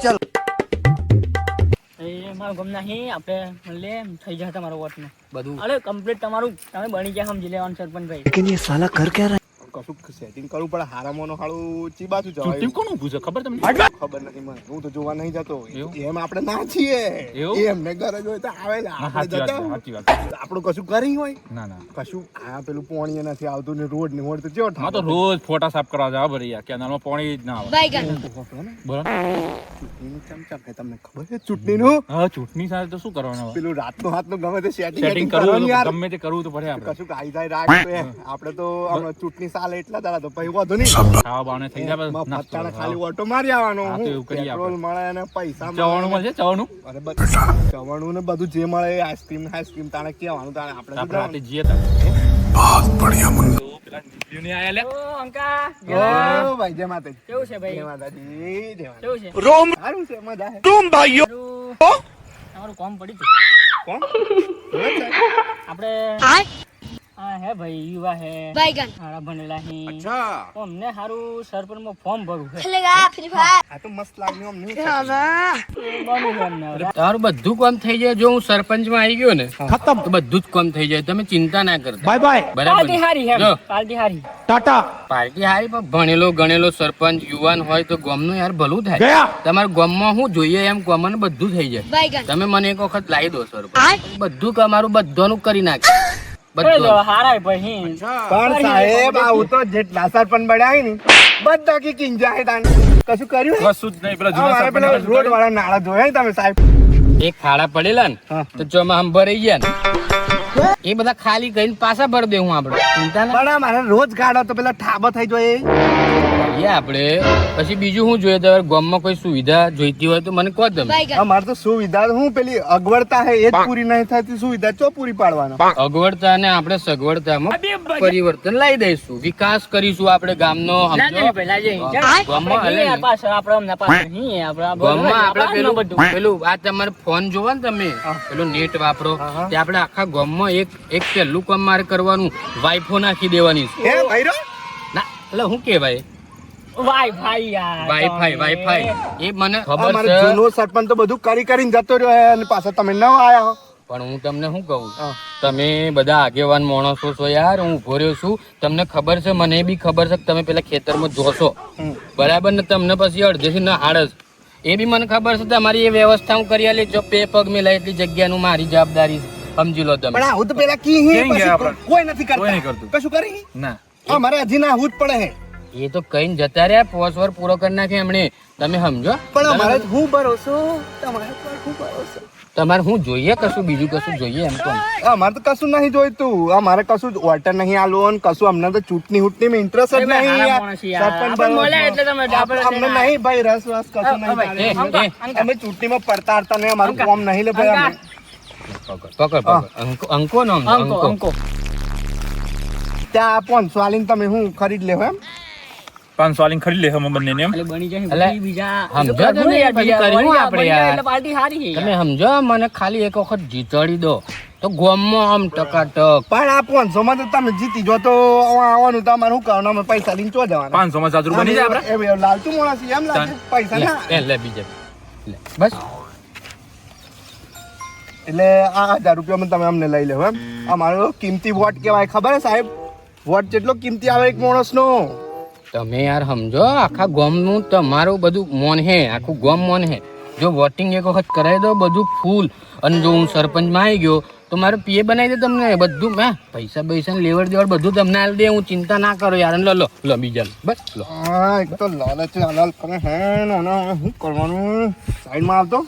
चल એ મારું ગમ નહીં આપણે લે થઈ જાય તમારો વોટ નું બધું અરે કમ્પ્લીટ તમારું તમે બની ગયા સમજી લેવાનું સરપંચ ભાઈ लेकिन ये साला कर क्या रहा કશું સેટિંગ કરવું પડે હારામોનો હાળું ચી બાજુ જવાય ચૂંટણી કોણ ઊભું છે ખબર તમને ખબર નથી મને હું તો જોવા નહીં જતો એવું? એમ આપણે ના છીએ એવું? એમને ગરજ હોય તો આવેલા આપણે સાચી વાત છે, જતા સાચી વાત છે. આપણું કશું કરી હોય ના ના કશું આ પેલું પોણી નથી આવતું ને રોડ ને વોડ તો ચેવો હા તો રોજ ફોટા સાફ કરવા જાવ ભરી યાર કેનાલમાં પાણી જ ના આવે બોલો ચૂંટણીનું ચમચમ છે તમને ખબર છે ચૂંટણીનું હા ચૂંટણી સાથે તો શું કરવાનું હવે પેલું રાતનું હાથનું ગમે તે સેટિંગ સેટિંગ કરવું કરવાનું યાર ગમે તે કરવું તો પડે આપણે કશું ગાઈ જાય રાખ આપણે તો હમણાં ચૂંટણી સાલે એટલા દાડા તો પછી વાંધો નહીં ખાવા બાવને થઈ જાય બસ નાસ્તો મફતના ખાલી ખાવા. ઓટો મારી આવવાનો હા, તો એવું કરીએ આપણે. પેટ્રોલ મળે અને પૈસા ચવાણું મળશે ચવાણું અરે બસ ચવાણું ને બધું જે મળે આઈસ્ક્રીમ તાણે કેવાનું તાણે આપણે આપણે રાતે શું જઈએ તારે. बहुत बढ़िया मुन्ना તો પેલા ડીપીયુ નહીં આયા લે. ઓ અંકા કરવાનું? ઓ ભાઈ જય માતાજી કેવું છે ભાઈ જય માતાજી જય માતાજી કેવું છે સારું છે મજા છે તમારું કામ પડી ગયું કોણ આપણે હા હે ભાઈ યુવા હે સારા ભણેલા હે તો અમને સારું સરપંચમાં ફોર્મ ભરવું છે આ તો મસ્ત લાગ્યું અમને બનવું છે અમને હવે. તારું બધું કામ થઈ જાય જો હું સરપંચ માં આવી ગયો ને ખતમ તો બધું જ કામ થઈ જાય તમે ચિંતા ના કરતા बाय बाय બરાબર પાર્ટી હારી હે જો, પાર્ટી હારી टाटा પાર્ટી હારી પણ ભણેલો ગણેલો સરપંચ યુવાન હોય તો ગામનું યાર ભલું થાય गया તમારા ગામમાં હું જોઈએ એમ ગામમાં બધું થઈ જાય તમે મને એક વખત લાવી દો સરપંચ બધું તમારું બધાનું કરી નાખે બધું હારા ભાઈ પણ સાહેબ આવું તો જેટલા સરપંચ બન્યા ને બધા કી કિંજા હે તાન કશું કર્યું હે? કશું જ નહીં પેલા જૂના અમારે પેલા સરપંચ રોડ વાળા નાળા જોયા ને તમે સાહેબ એક ખાડા પડેલા ને હા. તો ચોમાં આમ ભરાઈ ગયા ને એ બધા ખાલી કરીને પાછા ભરી દેવું આપણે ચિંતા ના પણ અમારે રોજ ગાડો તો પેલા ઠાબા થઈ જાય કરીએ આપણે પછી બીજું શું જોઈએ તમારે ગામમાં કોઈ સુવિધા જોઈતી હોય તો મને કહો તમે અમારે તો સુવિધા હું પેલી અગવડતા હે એ જ પૂરી નહીં થતી સુવિધા ચો પૂરી પાડવાનો અગવડતા ને આપણે સગવડતામાં પરિવર્તન લાવી દઈશું વિકાસ કરીશું આપણે ગામનો સમજો? ગામમાં હાલે ને. ગામમાં આપણે પેલું આ તમારે ફોન જોવા ને તમે પેલું નેટ વાપરો તે આપણે આખા ગામમાં એક પહેલું કામ મારે કરવાનું વાઈફો નાખી દેવાની છે. હે ભૈરો ના એટલે શું કેવાય વાઈફાઈ એ મને ખબર અમારે છે જૂનો સરપંચ તો બધું કરીને જતો રહ્યો હે અને પાછા તમે ન આયા હો પણ હું તમને શું કહું તમે બધા આગેવાન માણસો છો યાર હું ઉભો રહ્યો છું તમને ખબર છે મને બી ખબર છે કે તમે પેલા ખેતરમાં જોશો બરાબર ને તમને પછી અડધેથી ના આળસ એ બી મને ખબર છે તમારી એ વ્યવસ્થા હું કરી આલી જો પે પગ મેલા એટલી જગ્યાનું મારી જવાબદારી છે. સમજી લો તમે પણ આવું તો પેલા કી હે ક્યાં ગયા આપણે? કોઈ નથી કોઈ નહીં કરતા કરતું. કશું કરી ના અમારે હજી ના આવું જ પડે હે એ તો કઈ જતા રહ્યા 5 વર્ષ પૂરો કરી નાખે એમણે તમે સમજો પણ અમારે હું ભરોસો તમારે પર હું ભરોસો તમારે શું જોઈએ કશું બીજું કશું જોઈએ એમ તો અમારે તો કશું નહીં જોઈતું અમારે કશું વોટર નહીં આલવું કશું અમને તો ચૂંટણી હુટની ઇન્ટરેસ્ટ જ અરે ભાઈ, નહીં હારા યાર. માણસ યાર. સરપંચ આપણે મળ્યા એટલે તમે આપણે અમને તેના- નહીં ભાઈ રસ કશું નહીં ચાલે. અમે ચૂંટણીમાં પડતા હરતા નહીં અમારું કોમ નહીં લે ભાઈ અમે. પકડ અંકો નો અંકો ત્યાં 500 આલીને તમે હું ખરીદ લેવો એમ 500 આલીને ખરીદ લે અમે બંને એમ બની જાય અલે, બીજા સમજો તમે યાર, પછી કર્યું આપણે યાર. પાર્ટી હારી છે તમે સમજો મને ખાલી એક વખત જીતાડી દો તો ગામમાં આમ ટકાટક પણ આ 500 માં તો તમે જીતી જો તો આવવાનું તો અમારે શું કરવાનું અમે પૈસા લઈને ચો જવાના 500 માં સાચું બની જાય આપણે એ લાલચુ માણસ છે, એમ લાગે પૈસા ના લે બીજે લે બસ એટલે આ 1000 રૂપિયામાં તમે અમને લઈ લેવો એમ અમારો કિંમતી વોટ કહેવાય ખબર હે સાહેબ વોટ જેટલો કિંમતી આવે એક માણસનો તમે યાર સમજો આખા ગામનું તમારું બધું મોન હે આખું ગામ મોન હે જો વોટિંગ એક વખત કરાવી દો બધું ફૂલ અને જો હું સરપંચમાં આવી ગયો તો મારે પીએ બનાવી દે તમને બધું પૈસા પૈસા લેવડ દેવડ બધું તમને આલી દે હું ચિંતા ના કરો યાર લો લો લો બીજા લો. બસ લો હા એક તો લાલચ લાલ કરે હે ને શું કરવાનું સાઈડમાં આવતો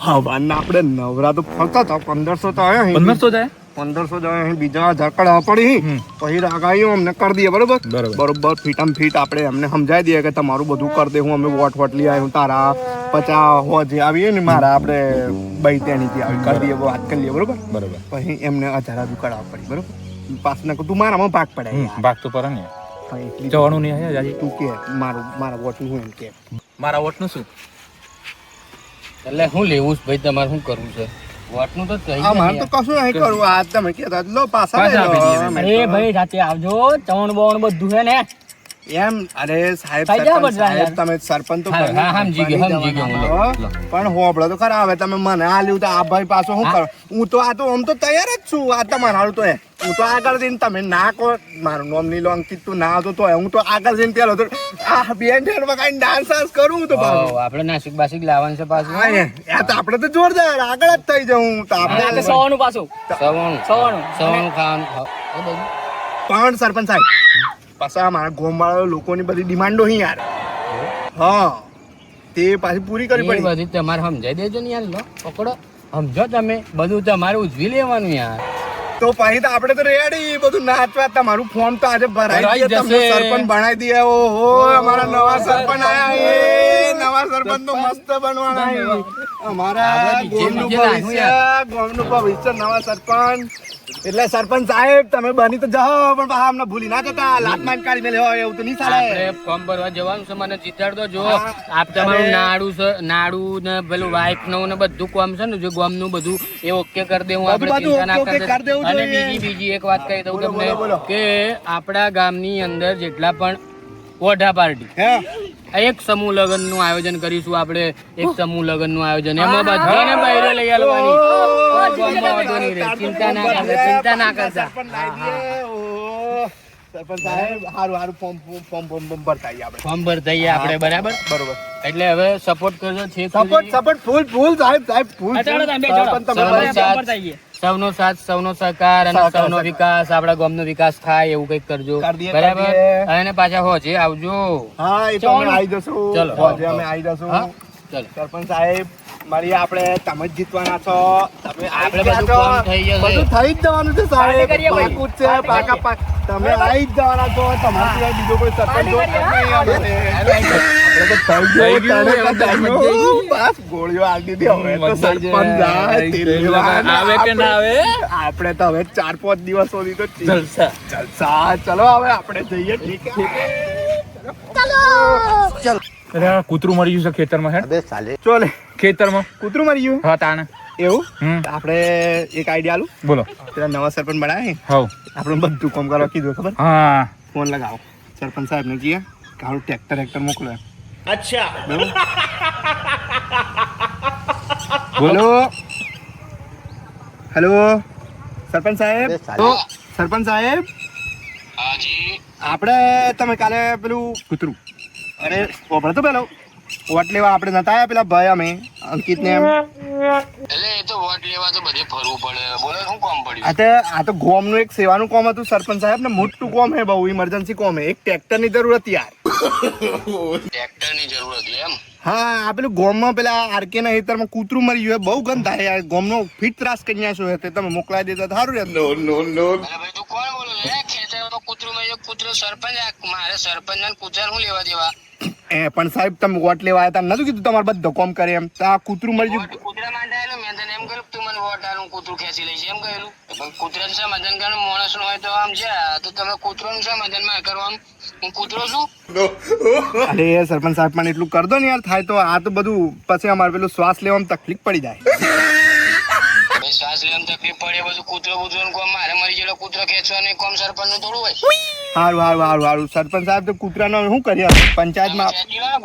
હા વારના આપણે નવરા તો ફરતા હતા 1500 તો આવ્યા 1500 જાય 1500 જ આવ્યા બીજા ઝાકડા પડી પછી રાગાઈ અમને કરી દઈએ બરોબર બરોબર ફીટમ ફીટ આપણે એમને સમજાવી દઈએ કે તમારું બધું કરી દે હું અમે વોટ વોટ લઈ આવ્યું તારા 50 હો જે આવીએ ને મારા આપણે બૈતેની જે આવી કરી દઈએ વાત કરી લઈએ બરોબર બરાબર પછી એમને 1000 કરાવવા પડી બરોબર પાછના તું મારામાં ભાગ પડે યાર. ભાગ તો પર ને હા, એટલી જવાનું નહીં હે જાજી તું કે મારા વોટનું હું એમ કે મારા વોટનું શું એટલે હું લેવું છે ભાઈ તમારે શું કરવું છે વોટનું તો થઈ આ મારે જાય તો કશું નહીં કરવું આ તમે કહેતા લો પાછા પાછા લઈ લો. આપી દઈએ. અરે ભાઈ રાતે આવજો ચવણ બવણ બધું છે ને એમ અરે સાહેબ કઈ જા સરપંચ બધા સાહેબ, યાર. તમે સરપંચ તો હા, બની- હા, સમજી ગયો, બની સમજી ગયો હું. જવાના, લો, હો. પણ હોબળો તો ખરા, હવે તમે મને આલ્યું તો આ ભાઈ પાછો શું કરો? હું તો આ તો આમ તો તૈયાર જ છું, આ તમારે હારું તો હું તો આગળ જઈને તમે ના કહો મારું નામ નહીં લો અંકિત, તું ના આવતો તો હું તો આગળ જઈને પેલો તો આ બેન ઠેર વગાડીને ડાન્સ કરું હું તો પાછો. હઉ, આપણે નાસિક બાસિક લાવવાનું છે પાછું. હા, એ તો આપણે તો જોરદાર આગળ જ થઈ જવું તો આપણે આપણે સવાનું પાછું સવાણું સવાનું ખાવાનું ખાવ. એ બધું. પણ સરપંચ સાહેબ પાછા મારા ગોમવાળા લોકોની બધી ડિમાન્ડો અહીં યાર, હા તે પાછી પૂરી કરવી એ પડી. બધી તમારે સમજાઈ દેજો ને યાર. લો પકડો, સમજો તમે, બધું તમારે ઉજવી લેવાનું યાર. તો પછી તો આપણે તો રેડી બધું નાચવા. તમારું ફોર્મ તો આજે ભરાઈ ભરાઈ ગયું, તમને જશે. સરપંચ બનાવી દઈએ. ઓહો અમારા નવા સરપંચ આયા, એ નવા સરપંચ તો મસ્ત બનવાના છે. અમારા આપણે DJ ગામનું લાગુ ભવિષ્ય, ગામનું ભવિષ્ય નવા સરપંચ. એટલે સરપંચ સાહેબ તમે બની તો જાઓ, પણ પાછા અમને ભૂલી ના જતા. લાતમાન કાઢી મેલે હોય એવું તો નહીં ચાલે. આપણે ફોર્મ ભરવા જવાનું છે, મને જીતાડતો જો. હા. આપ તમારું અરે. નાડું છે, નાડું ને પેલું વાઇફ નું ને બધું કામ છે ને, જો ગામનું બધું એ ઓકે કરી દેવું. આપણે બધું ચિંતા ના okay કરી દેવું અને જોઈએ. બીજી એક વાત કહી દઉં બોલો, તમને બોલો, બોલો. કે આપણા ગામની અંદર જેટલા પણ ઓઢા પાર્ટી, હે એક સમૂહ લગ્ન નું આયોજન કરીશું આપણે. એક સમૂહ લગ્ન નું આયોજન, એમાં બધાને બહાર લઈ આવવાની. કોઈ ગામમાં વાંધો નહીં રહે. ચિંતા ના કરતા, ચિંતા ના કરતા. સરપંચ લાવી દઈએ. ઓહો. સરપંચ સાહેબ હારું હારું ફોર્મ ભરતા આવીએ આપણે. ફોર્મ ભરતા આવીએ આપણે, બરાબર. બરોબર. એટલે હવે સપોર્ટ કરજો. છેક સપોર્ટ ફૂલ સાહેબ ફૂલ. હા, ચાલો તમે ચાલો. સરપંચ તમે સરપંચ બની. સાહેબ. ઉપર થઈએ. સૌનો સાથ, સૌનો સહકાર અને સહકાર, સૌનો સહકાર. વિકાસ, આપણા ગામનો વિકાસ થાય એવું કંઈક કરજો, કરી દઈએ, બરાબર. કરી દઈએ. અને પાછા હોજે આવજો. હા એ તો અમે આવી જશું. ચલો. હોજે અમે આવી જશું. હા, ચલો. સરપંચ સાહેબ મળીએ આપણે. તમે જ જીતવાના છો. તમે આપણે આવી બધું ગયા છો. કામ થઈ જશે. બધું થઈ જ જવાનું છે સાહેબ. પાર્ટી કરીએ ભાઈ. પાકું જ છે. પાર્ટી પાકા તમે આવી જ જવાના છો. તમારા સિવાય બીજો કોઈ સરપંચ પાર્ટી હોત કરીએ. નહીં અમારે. આપણે તો થઈ ગયું. થઈ ગયું. તને તો થઈ ગયું. બસ ગોળીઓ આલી દીધી. હવે તો સરપંચ જાય, તેલ લેવા. આવે કે ના આવે? આપણે તો હવે 4-5 દિવસ સુધી તો જલસા. જલસા. ચલો હવે આપણે જઈએ. ઠીક છે. અરે આ કૂતરું મરી ગયું છે ખેતરમાં. હે ચોલે ખેતરમાં કૂતરું મરી ગયું હા તાને. એવું. હમ. આપણે એક આઈડિયા આલું. બોલો. પેલા નવા સરપંચ બનાવે હવ. આપણે બધું કામ કરવા કીધું ખબર. હા ફોન લગાવો સરપંચ સાહેબ ને કહીએ કે હારું ટ્રેક્ટર મોકલો એમ. બોલો. હેલો સરપંચ સાહેબ. સરપંચ સાહેબ આપણે તમે કાલે પેલું કૂતરું અરે ઓભળો તો પેલો વોટ લેવા આપણે નતા આયા પેલા ભાઈ અમે અંકિત ને એમ. એટલે એ તો વોટ લેવા તો બધે ફરવું પડે. બોલો શું કામ પડ્યું? આ તો ગોમનું એક સેવાનું કામ હતું સરપંચ સાહેબ ને. મોટું કામ હે, બહુ ઇમરજન્સી કામ હે. એક ટ્રેક્ટર ની જરૂર હતી યાર. ટ્રેક્ટર ની જરૂર હતી એમ? હા આ પેલું ગોમમાં પેલા આરકે ના હેતરમાં કૂતરું મરી ગયું હે. બહુ ગંધ થાય યાર. ગોમનો ફીટ ત્રાસ કરી નાખ્યો હે. તે તમે મોકલાઈ દેતા તો સારું રહેત. ભાઈ તું કોણ બોલો છો? ખેતરમાં કૂતરું માં કૂતરો સરપંચ, મારે સરપંચ ના કૂતરા શું લેવા દેવા? પણ સાહેબ તમે વોટ લેવા આવ્યા હતા, નતું કીધું તમારે બધો કોમ કરે એમ? તો આ કૂતરું મરી ગયું. કૂતરા માટે આવેલો, મેં તને એમ કહ્યું તું મને વોટ આલું કૂતરું ખેંચી લઈશ એમ કહેલું. કૂતરાનું સમાધાન કરવાનું માણસ નું હોય તો આમ છે, તો તમે કૂતરાનું સમાધાન માં કરવાનું. હું કૂતરો છું? અરે સરપંચ સાહેબ પણ એટલું કર દો ને યાર. થાય તો આ તો બધું પછી અમારે પેલું શ્વાસ લેવામાં તકલીફ પડી જાય. ભાઈ શ્વાસ લેવામાં તકલીફ પડે, બધું કૂતરો કૂતરો કોમ મારે મરી ગયેલો કૂતરો ખેંચવાનું કોમ સરપંચ નું થોડું હોય. હારું સરપંચ સાહેબ તો કૂતરાનો શું કરીએ પંચાયતમાં.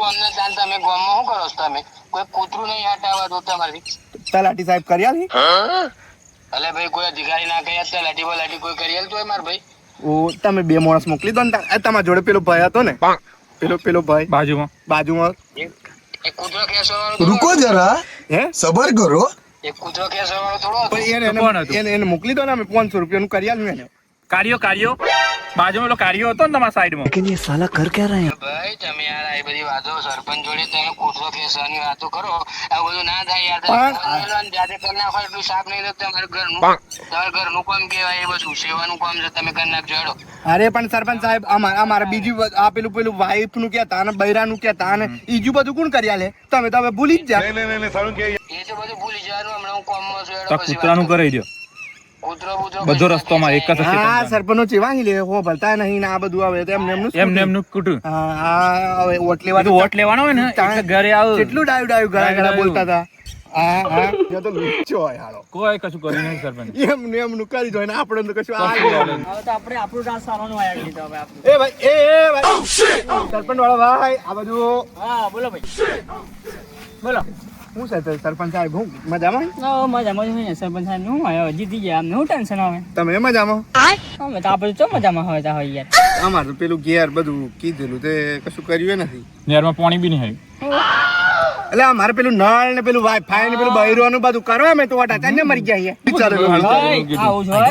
ગામના તાન તમે ગામમાં શું કરો છો? તમે કોઈ કૂતરું નહીં હટાવવા દો તમારી. તલાટી સાહેબ કર્યા અલે ભાઈ કોઈ અધિકારી ના કહ્યા તલાટી બલાટી કોઈ કરી આલતું હોય માર ભાઈ? ઓ તમે બે માણસ મોકલી દો ને. તમારા જોડે પેલો ભાઈ હતો ને, પેલો ભાઈ બાજુમાં એક કૂતરો ખેંચવા વાળો रुको जरा હે सबर करो એક કૂતરો ખેંચવા વાળો થોડો પણ કોણ હતું? એને મોકલી દો ને. અમે 500 રૂપિયાનું કરી આલ્યું એને. કાર્યો બાજુમાં પેલો કાર્યો હતો ને તમારા સાઈડમાં. लेकिन ये साला कर क्या रहे हैं? ભાઈ તમે યાર આ બધી વાતો સરપંચ જોડે તમે કૂતરો ખેંચવાની વાતો કરો. આ બધું ના થાય યાર. તમે જાતે કરી નાખો એટલું સાફ નહીં થતું તમારું ઘરનું. તમારા ઘરનું કામ કહેવાય એ બધું સેવાનું કામ છે. તમે કરી નાખજો હેડો. અરે પણ સરપંચ સાહેબ અમારે બીજું આ પેલું વાઈફ નું કહેતા અને બૈરાનું કહેતા અને ઈજુ બધું કોણ કરી આલે? તમે તો હવે ભૂલી જ જા. એ તો બધું ભૂલી જવાનું. હમણાં હું કામમાં છું હેડો. તો કૂતરાનું કરાવી દો. કૂતરો બૂતરો બધો રસ્તો માં એક જ હા સરપંચ નો ચેવાહી લે હો ભલતા નહીં ને આ બધું આવે તો એમને એમનું કૂતરું. હા હવે વોટ લેવા વોટ લેવાનો હોય ને એટલે ઘરે આવ. કેટલું ડાયું ગળા બોલતા હતા. ત્યાં તો લુચ્ચો હોય હાલો. કોઈ કશું કર્યું નહીં સરપંચ. એમનું કરી દો ને આપણે તો કશું આ હવે તો આપણે આપણું ડાન્સ સારવાનું આયા લીધો હવે આપણે. એ ભાઈ સરપંચ વાળા ભાઈ આ બધું હા બોલો ભાઈ બોલો. શું છે સરપંચ સાહેબ હું મજામાં મજામાં જ હોય ને સરપંચ સાહેબ હું આવ્યો જીતી ગયા અમને શું ટેન્શન આવે તમે મજામાં અમે તો આપણે ચો મજામાં હોય તા હોય યાર. અમારે તો પેલું ઘેર બધું કીધેલું તે કશું કર્યું નથી નહેરમાં પાણી બી નહીં આવ્યું. એટલે અમારે પેલું નળ ને પેલું વાઈફાઈ ને પેલું બૈરોનું બધું કરવા અમે તો અટાચાને મરી ગયા અહીંયા બિચારો ભાઈ, આવું જ હોય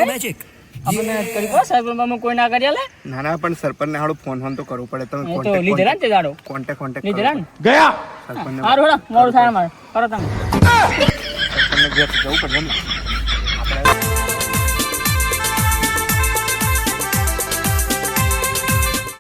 આપણે કરી કહો સરપંચમાં કોઈ ના કરી આલે ના ના પણ સરપંચ ને હાડો ફોન તો કરવું પડે તમે એ તો લીધેલા ને તે દાડો કોન્ટેક્ટ લીધેલા ને ગયા. સરપંચ સારું હેડો મોડું થાય અમારે કરો તમે ને ઘેર જવું પડે ને.